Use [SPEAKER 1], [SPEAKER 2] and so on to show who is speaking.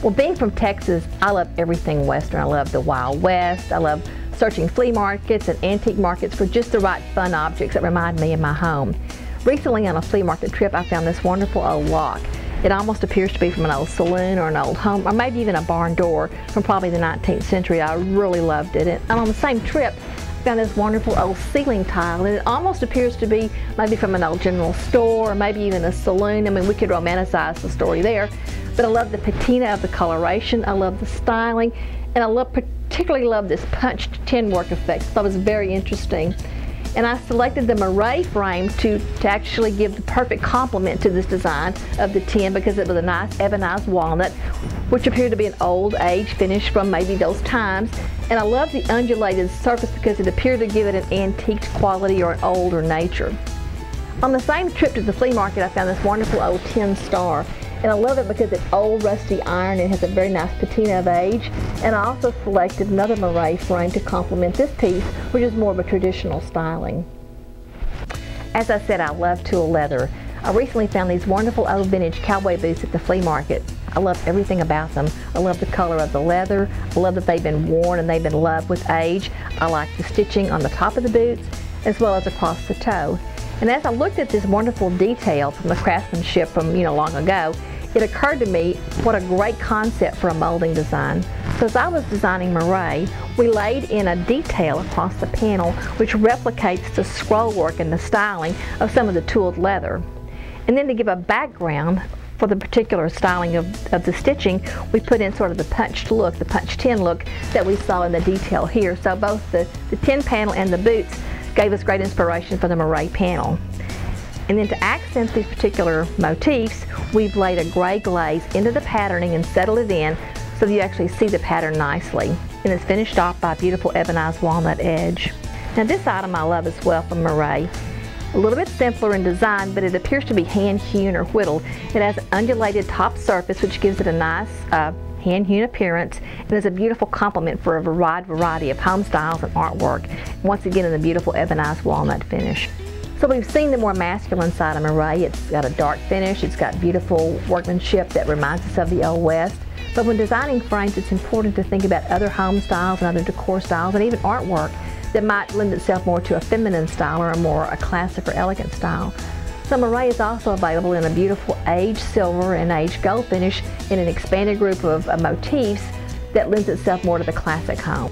[SPEAKER 1] Well, being from Texas, I love everything Western. I love the Wild West. I love searching flea markets and antique markets for just the right fun objects that remind me of my home. Recently on a flea market trip, I found this wonderful old lock. It almost appears to be from an old saloon or an old home, or maybe even a barn door from probably the 19th century. I really loved it. And on the same trip, I found this wonderful old ceiling tile, and it almost appears to be maybe from an old general store or maybe even a saloon. I mean, we could romanticize the story there, but I love the patina of the coloration. I love the styling, and I particularly love this punched tin work effect. I thought it was very interesting. And I selected the moray frame to actually give the perfect complement to this design of the tin, because it was a nice ebonized walnut, which appeared to be an old age finish from maybe those times. And I love the undulated surface because it appeared to give it an antique quality or an older nature. On the same trip to the flea market, I found this wonderful old tin star. And I love it because it's old rusty iron. It has a very nice patina of age. And I also selected another moray frame to complement this piece, which is more of a traditional styling. As I said, I love tool leather. I recently found these wonderful old vintage cowboy boots at the flea market. I love everything about them. I love the color of the leather. I love that they've been worn and they've been loved with age. I like the stitching on the top of the boots as well as across the toe. And as I looked at this wonderful detail from the craftsmanship from long ago, it occurred to me what a great concept for a molding design. So as I was designing moray, we laid in a detail across the panel which replicates the scroll work and the styling of some of the tooled leather. And then to give a background for the particular styling of the stitching, we put in sort of the punched look, the punched tin look that we saw in the detail here. So both the tin panel and the boots gave us great inspiration for the moray panel. And then to accent these particular motifs, we've laid a gray glaze into the patterning and settled it in so that you actually see the pattern nicely. And it's finished off by a beautiful ebonized walnut edge. Now this item I love as well from moray. A little bit simpler in design, but it appears to be hand-hewn or whittled. It has an undulated top surface which gives it a nice hand-hewn appearance, and is a beautiful complement for a wide variety of home styles and artwork. Once again in the beautiful ebonized walnut finish. So we've seen the more masculine side of moray. It's got a dark finish, it's got beautiful workmanship that reminds us of the Old West. But when designing frames, it's important to think about other home styles and other decor styles and even artwork that might lend itself more to a feminine style or a classic or elegant style. So moray is also available in a beautiful aged silver and aged gold finish in an expanded group of motifs that lends itself more to the classic home.